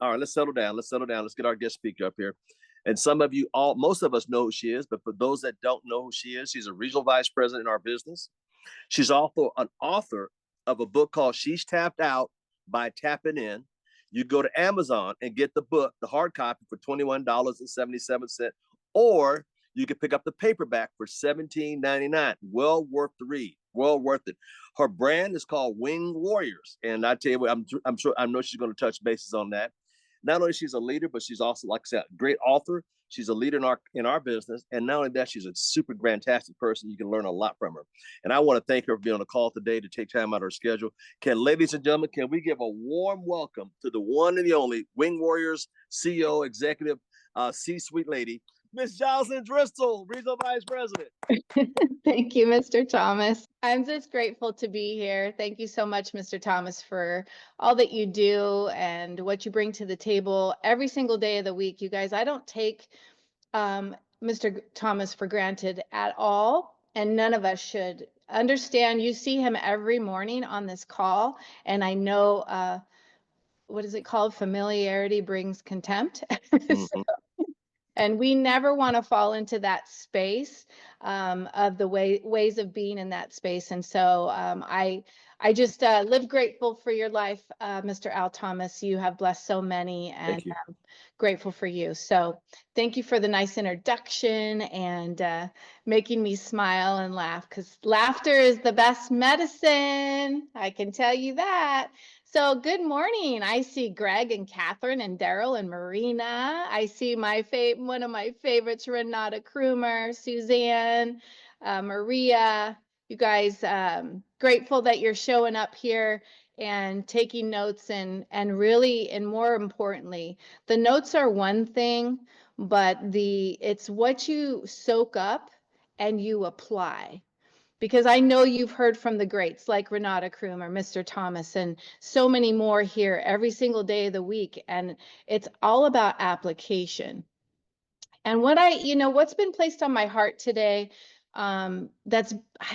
All right, let's settle down. Let's settle down. Let's get our guest speaker up here. And some of you, most of us know who she is, but for those that don't know who she is, she's a regional vice president in our business. She's also an author of a book called She's Tapped Out by Tapping In. You go to Amazon and get the book, the hard copy, for $21.77, or you can pick up the paperback for $17.99. Well worth the read. Well worth it. Her brand is called Winged Warriors, and I tell you what, I know she's going to touch bases on that. Not only she's a leader, but she's also, like I said, a great author. She's a leader in our business, and not only that, she's a super fantastic person. You can learn a lot from her. And I want to thank her for being on the call today to take time out of her schedule. Ladies and gentlemen, can we give a warm welcome to the one and the only Winged Warriors CEO, executive, C-suite lady, Miss Jocelyn Driskill, Regional Vice President. Thank you, Mr. Thomas. I'm just grateful to be here. Thank you so much, Mr. Thomas, for all that you do and what you bring to the table every single day of the week. You guys, I don't take Mr. Thomas for granted at all, and none of us should. Understand, you see him every morning on this call, and I know, what is it called? Familiarity brings contempt. Mm-hmm. And we never want to fall into that space of the ways of being in that space. And so I just live grateful for your life, Mr. Al Thomas. You have blessed so many, and I'm grateful for you. So thank you for the nice introduction and making me smile and laugh, because laughter is the best medicine. I can tell you that. So good morning. I see Greg and Catherine and Daryl and Marina. I see one of my favorites, Renata Krumer, Suzanne, Maria. You guys, grateful that you're showing up here and taking notes, and really, and more importantly, the notes are one thing, but it's what you soak up and you apply. Because I know you've heard from the greats like Renata Krumer, Mr. Thomas, and so many more here every single day of the week. And it's all about application. And what's been placed on my heart today, I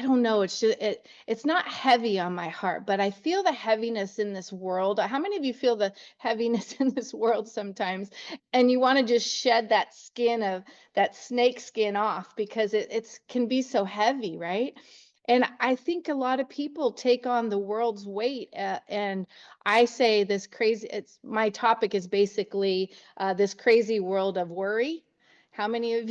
don't know, it's not heavy on my heart, but I feel the heaviness in this world. How many of you feel the heaviness in this world sometimes, and you want to just shed that snake skin off, because it can be so heavy, right? And I think a lot of people take on the world's weight, and I say my topic is basically this crazy world of worry. How many of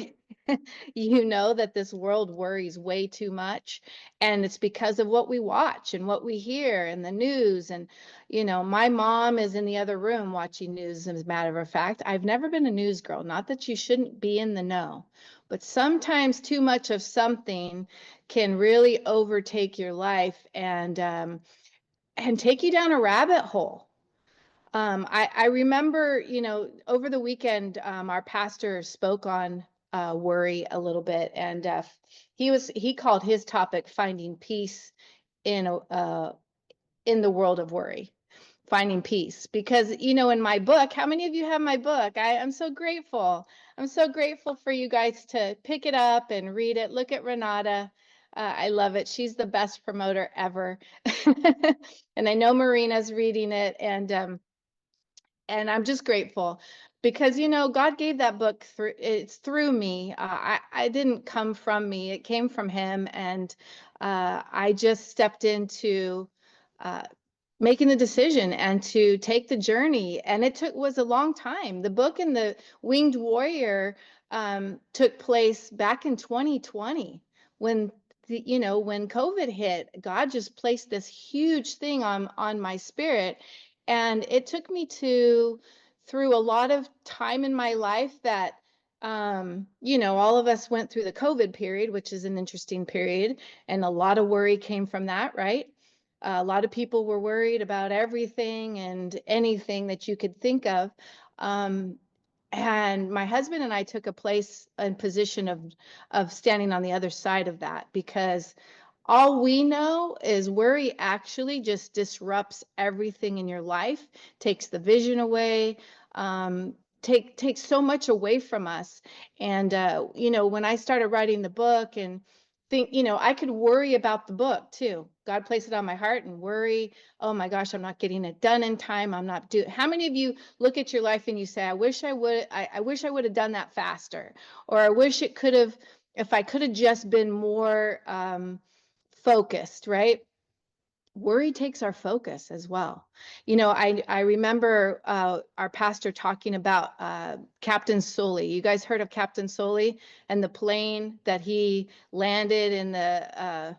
you know that this world worries way too much? And it's because of what we watch and what we hear in the news. And, my mom is in the other room watching news, as a matter of fact. I've never been a news girl. Not that you shouldn't be in the know, but sometimes too much of something can really overtake your life and take you down a rabbit hole. I remember, over the weekend, our pastor spoke on worry a little bit, and he called his topic "Finding Peace in the World of Worry." Finding peace, because in my book, how many of you have my book? I'm so grateful. I'm so grateful for you guys to pick it up and read it. Look at Renata. I love it. She's the best promoter ever. And I know Marina's reading it, and I'm just grateful because, God gave that book it's through me. I didn't come from me. It came from him. And I just stepped into making the decision and to take the journey. And it was a long time. The book and the Winged Warrior took place back in 2020 when when COVID hit. God just placed this huge thing on my spirit. And it took me through a lot of time in my life that, all of us went through the COVID period, which is an interesting period. And a lot of worry came from that, right? A lot of people were worried about everything and anything that you could think of. And my husband and I took a place and position of standing on the other side of that, because all we know is worry actually just disrupts everything in your life, takes the vision away, takes so much away from us. And, when I started writing the book and I could worry about the book too. God placed it on my heart, and worry, oh my gosh, I'm not getting it done in time. I'm not doing. How many of you look at your life and you say, I wish I would have done that faster, or I wish it could have, if I could have just been more focused, right? Worry takes our focus as well. You know, I remember our pastor talking about Captain Sully. You guys heard of Captain Sully and the plane that he landed in the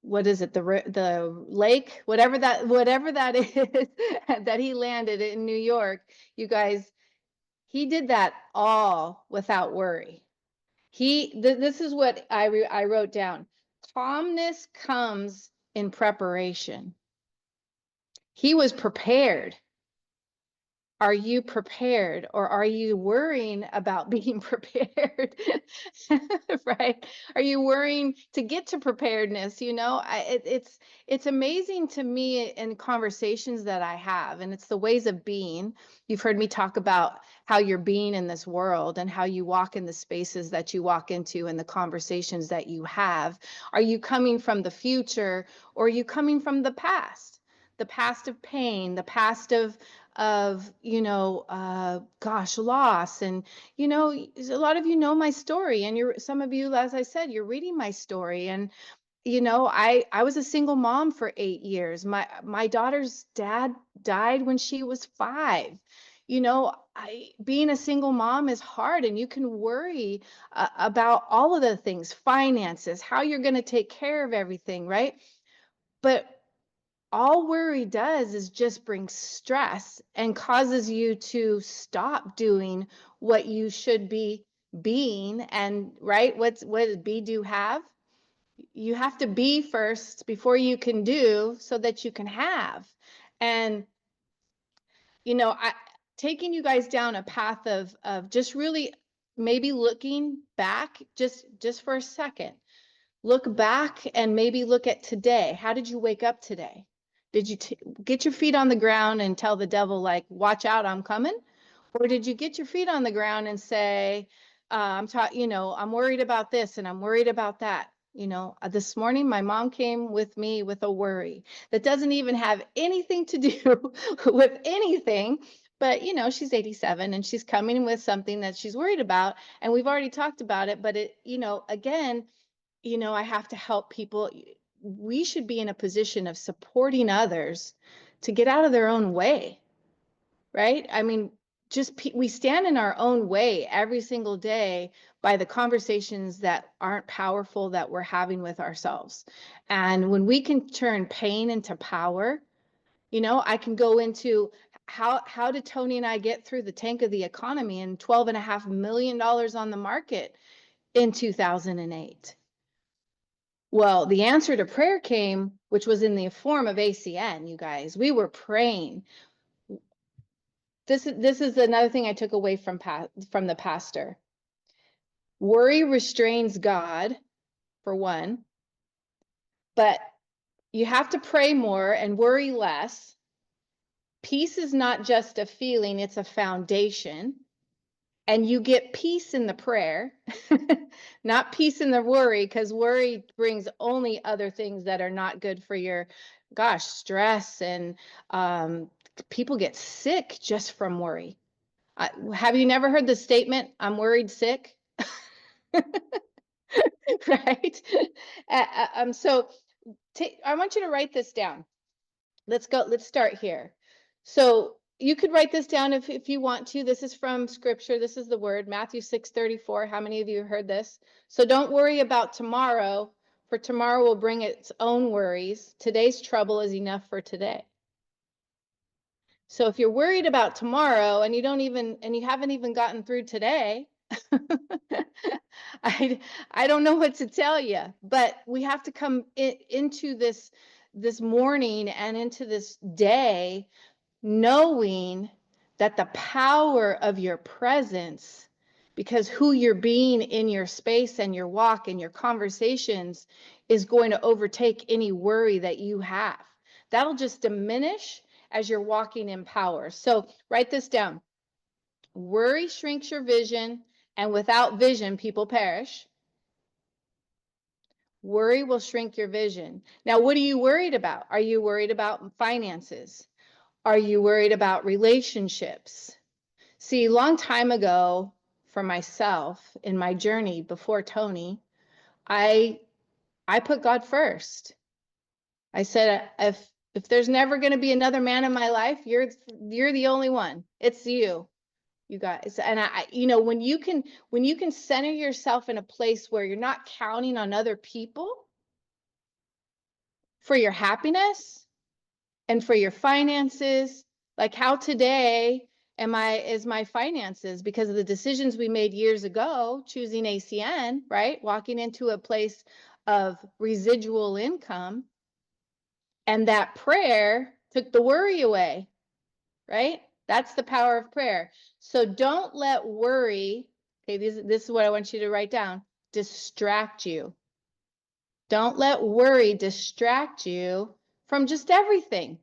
what is it, the lake, whatever that is, that he landed in New York. You guys, he did that all without worry. This is what I wrote down. Calmness comes in preparation. He was prepared. Are you prepared, or are you worrying about being prepared? Right? Are you worrying to get to preparedness? You know, it's amazing to me in conversations that I have, and it's the ways of being. You've heard me talk about how you're being in this world and how you walk in the spaces that you walk into and the conversations that you have. Are you coming from the future, or are you coming from the past? The past of pain, the past of you know, gosh, loss. And you know, a lot of you know my story, and some of you, as I said, you're reading my story. And you know, I was a single mom for 8 years. My daughter's dad died when she was 5. You know, being a single mom is hard, and you can worry about all of the things, finances, how you're going to take care of everything, right? But all worry does is just bring stress and causes you to stop doing what you should be being. And right, what does be, do, have? You have to be first before you can do, so that you can have. And you know, taking you guys down a path of just really maybe looking back just for a second. Look back and maybe look at today. How did you wake up today? Did you get your feet on the ground and tell the devil, like, watch out, I'm coming? Or did you get your feet on the ground and say, you know, I'm worried about this and I'm worried about that? You know, this morning my mom came with me with a worry that doesn't even have anything to do with anything. But, you know, she's 87 and she's coming with something that she's worried about. And we've already talked about it. But it, you know, again, you know, I have to help people. We should be in a position of supporting others to get out of their own way, right? I mean, we stand in our own way every single day by the conversations that aren't powerful that we're having with ourselves. And when we can turn pain into power, you know, I can go into how did Tony and I get through the tank of the economy and $12.5 million on the market in 2008? Well, the answer to prayer came, which was in the form of ACN, you guys. We were praying. This is another thing I took away from the pastor. Worry restrains God, for one, but you have to pray more and worry less. Peace is not just a feeling, it's a foundation. And you get peace in the prayer, not peace in the worry, because worry brings only other things that are not good for your, gosh, stress. And people get sick just from worry. Have you never heard the statement, I'm worried sick? Right? So I want you to write this down. Let's start here. So you could write this down if you want to. This is from scripture. This is the word, Matthew 6:34. How many of you heard this? So don't worry about tomorrow, for tomorrow will bring its own worries. Today's trouble is enough for today. So if you're worried about tomorrow and you haven't even gotten through today, I don't know what to tell you, but we have to come into this morning and into this day knowing that the power of your presence, because who you're being in your space and your walk and your conversations, is going to overtake any worry that you have. That'll just diminish as you're walking in power. So write this down. Worry shrinks your vision, and without vision, people perish. Worry will shrink your vision. Now, what are you worried about? Are you worried about finances? Are you worried about relationships? See, a long time ago, for myself in my journey before Tony, I put God first. I said, if there's never going to be another man in my life, you're the only one. It's you. You guys. And when you can center yourself in a place where you're not counting on other people for your happiness and for your finances, like how today is my finances because of the decisions we made years ago, choosing ACN, right? Walking into a place of residual income, and that prayer took the worry away, right? That's the power of prayer. So don't let worry, okay, this is what I want you to write down, distract you. Don't let worry distract you from just everything.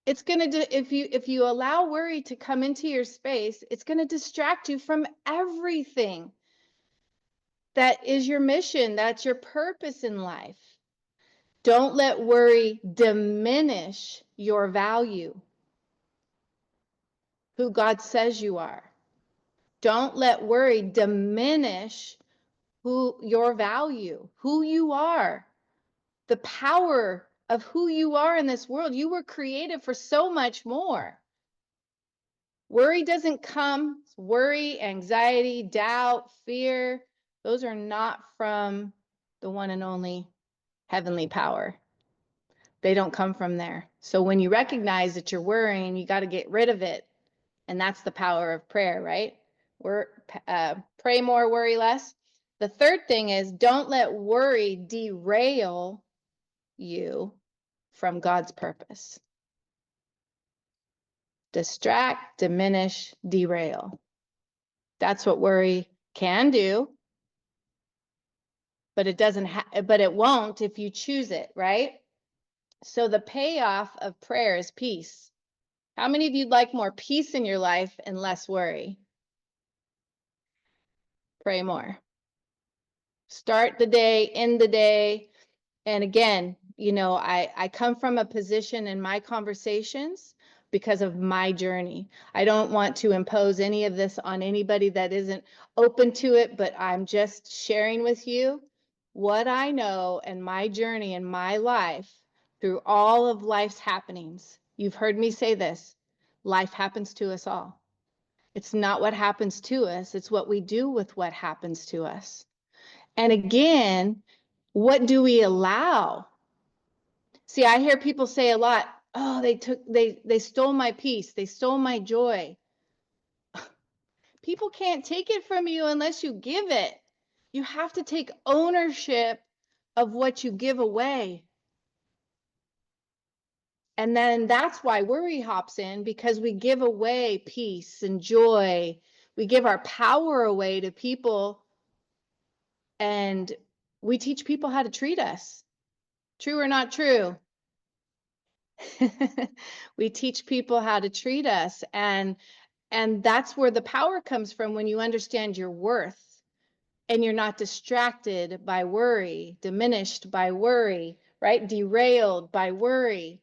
It's going to, if you allow worry to come into your space, it's going to distract you from everything that is your mission, that's your purpose in life. Don't let worry diminish your value, who God says you are. Don't let worry diminish your value, who you are, the power of who you are in this world. You were created for so much more. Worry doesn't come, worry, anxiety, doubt, fear, those are not from the one and only heavenly power. They don't come from there. So when you recognize that you're worrying, you got to get rid of it. And that's the power of prayer, right? Pray more, worry less. The third thing is don't let worry derail you from God's purpose. Distract, diminish, derail. That's what worry can do, but it won't if you choose it, right? So the payoff of prayer is peace. How many of you'd like more peace in your life and less worry? Pray more. Start the day, end the day. And again, I come from a position in my conversations because of my journey. I don't want to impose any of this on anybody that isn't open to it, but I'm just sharing with you what I know and my journey in my life through all of life's happenings. You've heard me say this, life happens to us all. It's not what happens to us, it's what we do with what happens to us. And again, what do we allow? See, I hear people say a lot, oh, they stole my peace, they stole my joy. People can't take it from you unless you give it. You have to take ownership of what you give away. And then that's why worry hops in, because we give away peace and joy. We give our power away to people, and we teach people how to treat us. True or not true? We teach people how to treat us, and that's where the power comes from, when you understand your worth and you're not distracted by worry, diminished by worry, right? Derailed by worry.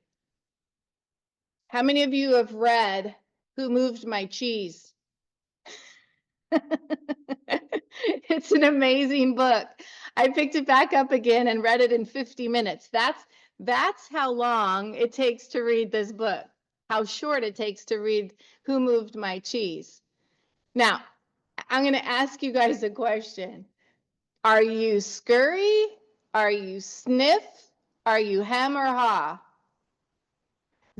How many of you have read Who Moved My Cheese? It's an amazing book. I picked it back up again and read it in 50 minutes. That's how long it takes to read this book, how short it takes to read Who Moved My Cheese. Now, I'm going to ask you guys a question. Are you scurry? Are you sniff? Are you hem or haw?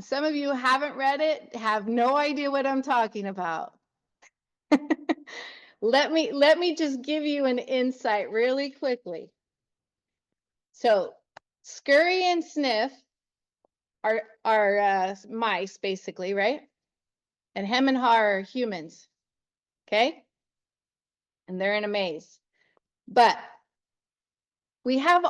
Some of you haven't read it, have no idea what I'm talking about. Let me just give you an insight really quickly. So scurry and sniff are mice, basically, right? And hem and haw are humans, okay? And they're in a maze. But we have,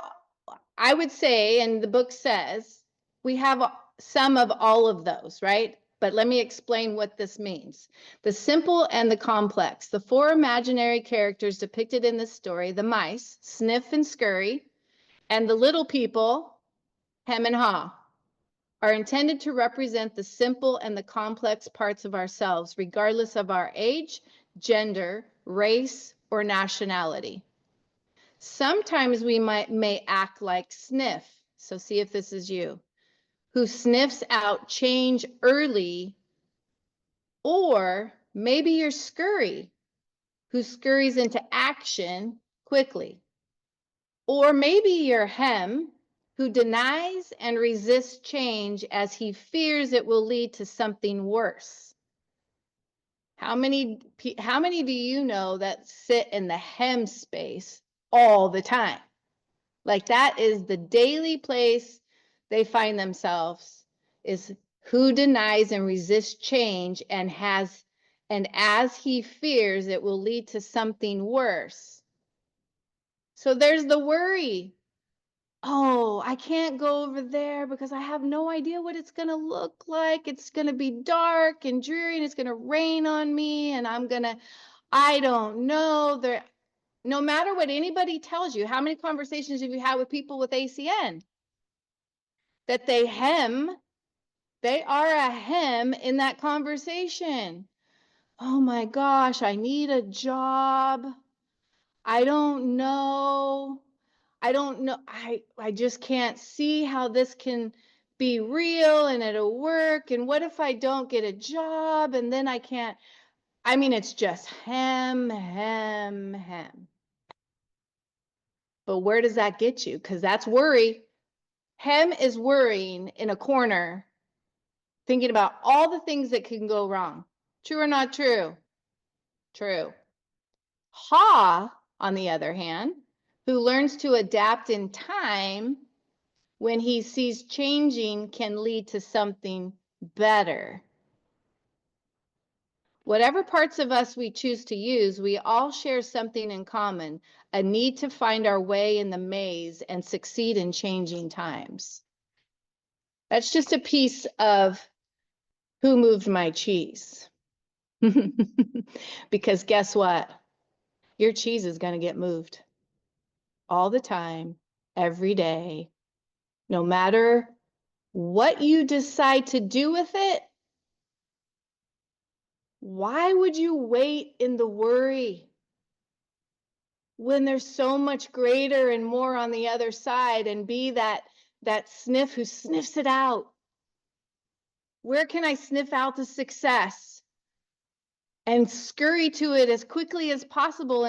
I would say, and the book says, we have some of all of those, right? But let me explain what this means. The simple and the complex. The four imaginary characters depicted in this story, the mice, Sniff and Scurry, and the little people, Hem and Haw, are intended to represent the simple and the complex parts of ourselves, regardless of our age, gender, race, or nationality. Sometimes we may act like Sniff, so see if this is you, who sniffs out change early. Or maybe you're Scurry, who scurries into action quickly. Or maybe you're Hem, who denies and resists change as he fears it will lead to something worse. How many do you know that sit in the Hem space all the time? Like that is the daily place they find themselves, is who denies and resists change and as he fears it will lead to something worse. So there's the worry. Oh, I can't go over there because I have no idea what it's going to look like. It's going to be dark and dreary and it's going to rain on me and I don't know. No matter what anybody tells you, how many conversations have you had with people with ACN? That they are a hem in that conversation. Oh my gosh, I need a job. I don't know. I just can't see how this can be real and it'll work. And what if I don't get a job and then I can't? I mean, it's just hem. But where does that get you? Because that's worry. Hem is worrying in a corner, thinking about all the things that can go wrong. True or not true? True. Ha, on the other hand, who learns to adapt in time when he sees changing can lead to something better. Whatever parts of us we choose to use, we all share something in common, a need to find our way in the maze and succeed in changing times. That's just a piece of who moved my cheese. Because guess what? Your cheese is going to get moved all the time, every day, no matter what you decide to do with it. Why would you wait in the worry when there's so much greater and more on the other side, and be that sniff who sniffs it out? Where can I sniff out the success and scurry to it as quickly as possible?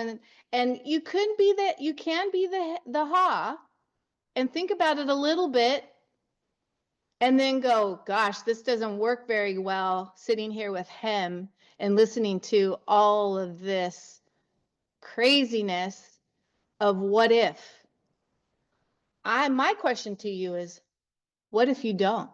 And you can be the ha and think about it a little bit and then go, gosh, this doesn't work very well sitting here with him and listening to all of this craziness of what if. My question to you is, what if you don't?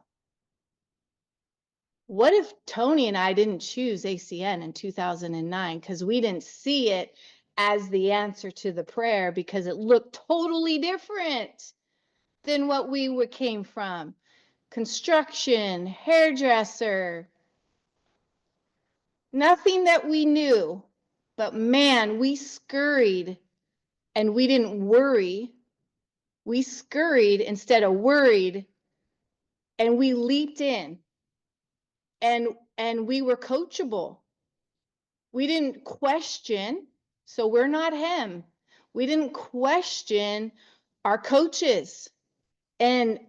What if Tony and I didn't choose ACN in 2009 because we didn't see it as the answer to the prayer because it looked totally different than what we came from? Construction, hairdresser, nothing that we knew, but man, we scurried and we didn't worry. We scurried instead of worried, and we leaped in, and we were coachable. We didn't question, so we're not him. We didn't question our coaches. And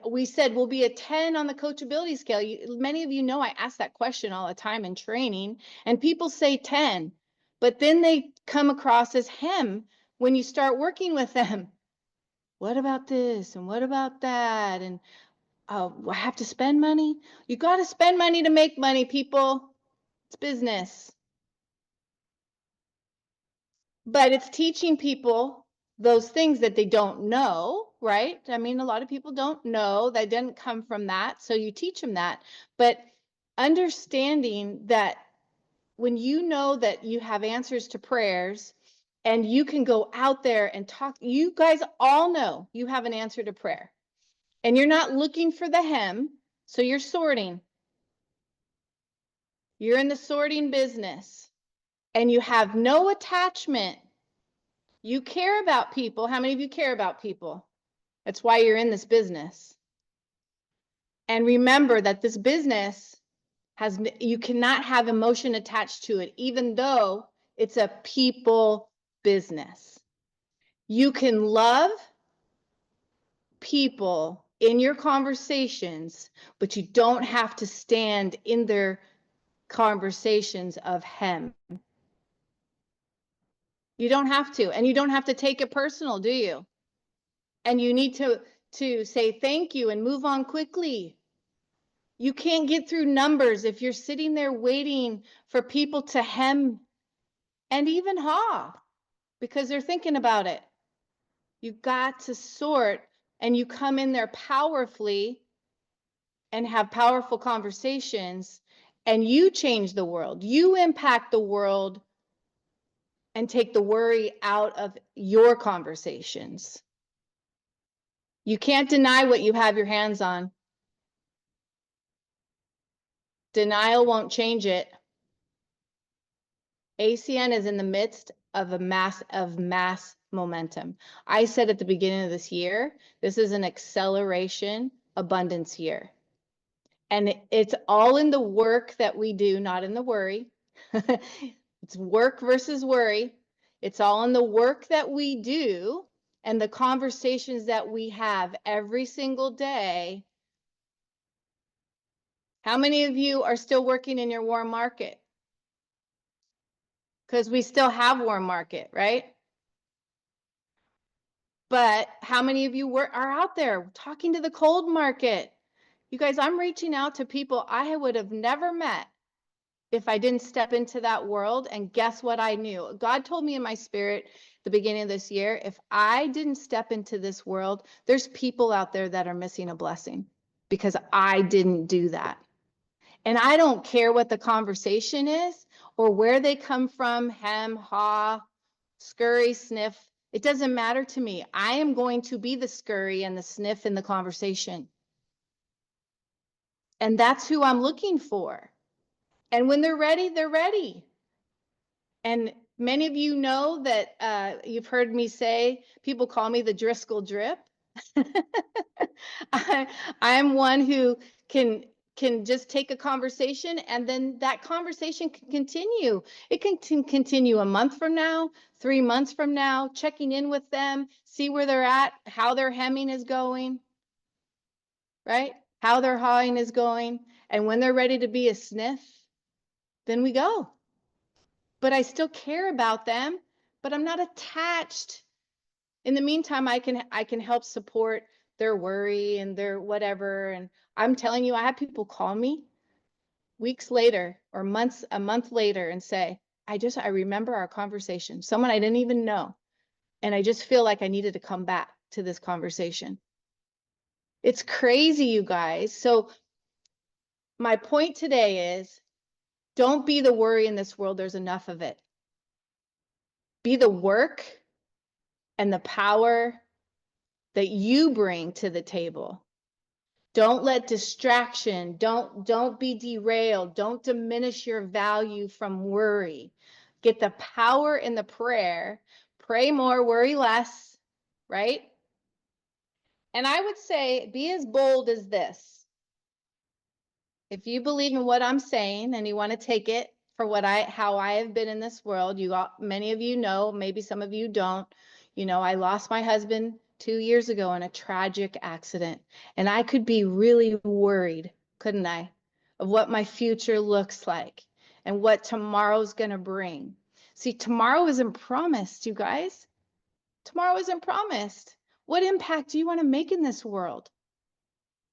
we said we'll be a 10 on the coachability scale. Many of you know I ask that question all the time in training, and people say 10, but then they come across as him when you start working with them. What about this and what about that? And I have to spend money. You got to spend money to make money, people. It's business. But it's teaching people those things that they don't know, right? I mean, a lot of people don't know. They didn't come from that. So you teach them that. But understanding that when you know that you have answers to prayers and you can go out there and talk, you guys all know you have an answer to prayer. And you're not looking for the hem, so you're sorting. you're in the sorting business and you have no attachment, you care about people. How many of you care about people? That's why you're in this business. And remember that this business has, you cannot have emotion attached to it, even though it's a people business. You can love people in your conversations, but you don't have to stand in their conversations of him. You don't have to, and you don't have to take it personal, do you? And you need to say thank you and move on quickly. You can't get through numbers if you're sitting there waiting for people to hem and even haw because they're thinking about it. You've got to sort, and you come in there powerfully and have powerful conversations, and you change the world. You impact the world and take the worry out of your conversations. You can't deny what you have your hands on. Denial won't change it. ACN is in the midst of mass momentum. I said at the beginning of this year, this is an acceleration abundance year. And it's all in the work that we do, not in the worry. It's work versus worry. It's all in the work that we do and the conversations that we have every single day. How many of you are still working in your warm market? Because we still have warm market, right? But how many of you are out there talking to the cold market? You guys, I'm reaching out to people I would have never met if I didn't step into that world. And guess what I knew? God told me in my spirit the beginning of this year, if I didn't step into this world, there's people out there that are missing a blessing because I didn't do that. And I don't care what the conversation is or where they come from, hem, haw, scurry, sniff. It doesn't matter to me. I am going to be the scurry and the sniff in the conversation. And that's who I'm looking for. And when they're ready, they're ready. And many of you know that you've heard me say, people call me the Driskill drip. I am one who can just take a conversation and then that conversation can continue. It can continue a month from now, 3 months from now, checking in with them, see where they're at, how their hemming is going, right? How their hawing is going. And when they're ready to be a sniff, then we go. But I still care about them, but I'm not attached. In the meantime, I can help support their worry and their whatever. And I'm telling you, I have people call me weeks later or a month later and say, I remember our conversation, someone I didn't even know. And I just feel like I needed to come back to this conversation. It's crazy, you guys. So my point today is, don't be the worry in this world. There's enough of it. Be the work and the power that you bring to the table. Don't let distraction, don't be derailed, don't diminish your value from worry. Get the power in the prayer, pray more, worry less, right? And I would say be as bold as this. If you believe in what I'm saying and you want to take it for how I have been in this world, many of you know, maybe some of you don't. You know, I lost my husband 2 years ago in a tragic accident, and I could be really worried, couldn't I, of what my future looks like and what tomorrow's going to bring. See, tomorrow isn't promised, you guys. Tomorrow isn't promised. What impact do you want to make in this world?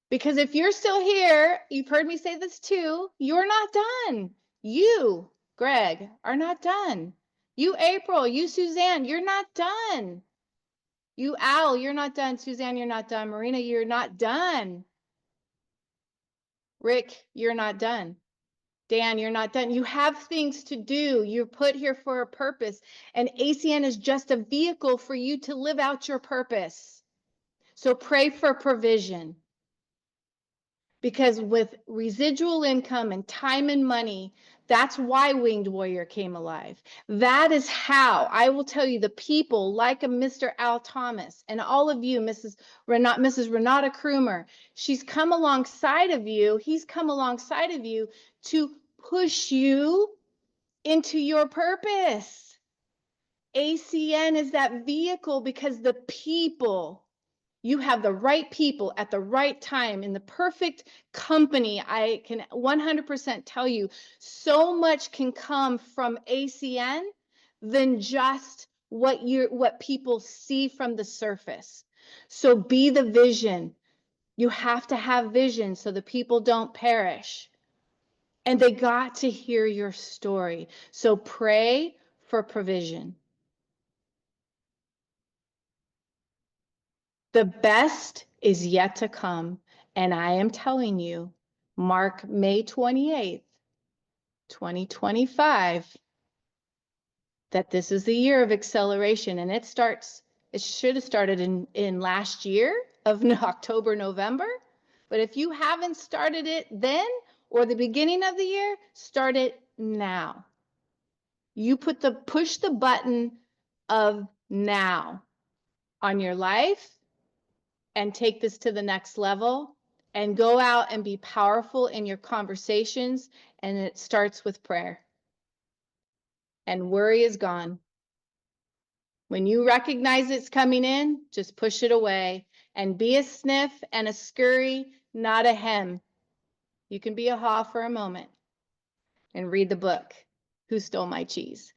Because if you're still here, you've heard me say this too, you're not done. You, Greg, are not done. You, April, you, Suzanne, you're not done. You, Al, you're not done. Suzanne, you're not done. Marina, you're not done. Rick, you're not done. Dan, you're not done. You have things to do. You're put here for a purpose. And ACN is just a vehicle for you to live out your purpose. So pray for provision. because with residual income and time and money, that's why Winged Warrior came alive. That is how I will tell you the people like a Mr. Al Thomas and all of you, Mrs. Renata Krumer, she's come alongside of you. He's come alongside of you to push you into your purpose. ACN is that vehicle because the people, you have the right people at the right time in the perfect company. I can 100% tell you so much can come from ACN than just what people see from the surface. So be the vision. You have to have vision so the people don't perish. And they got to hear your story. So pray for provision. The best is yet to come. And I am telling you, mark May 28th, 2025, that this is the year of acceleration. And it should have started in last year of October, November. But if you haven't started it then or the beginning of the year, start it now. You push the button of now on your life and take this to the next level and go out and be powerful in your conversations. And it starts with prayer. And worry is gone. When you recognize it's coming in, just push it away and be a sniff and a scurry, not a hem. You can be a haw for a moment and read the book, Who Stole My Cheese?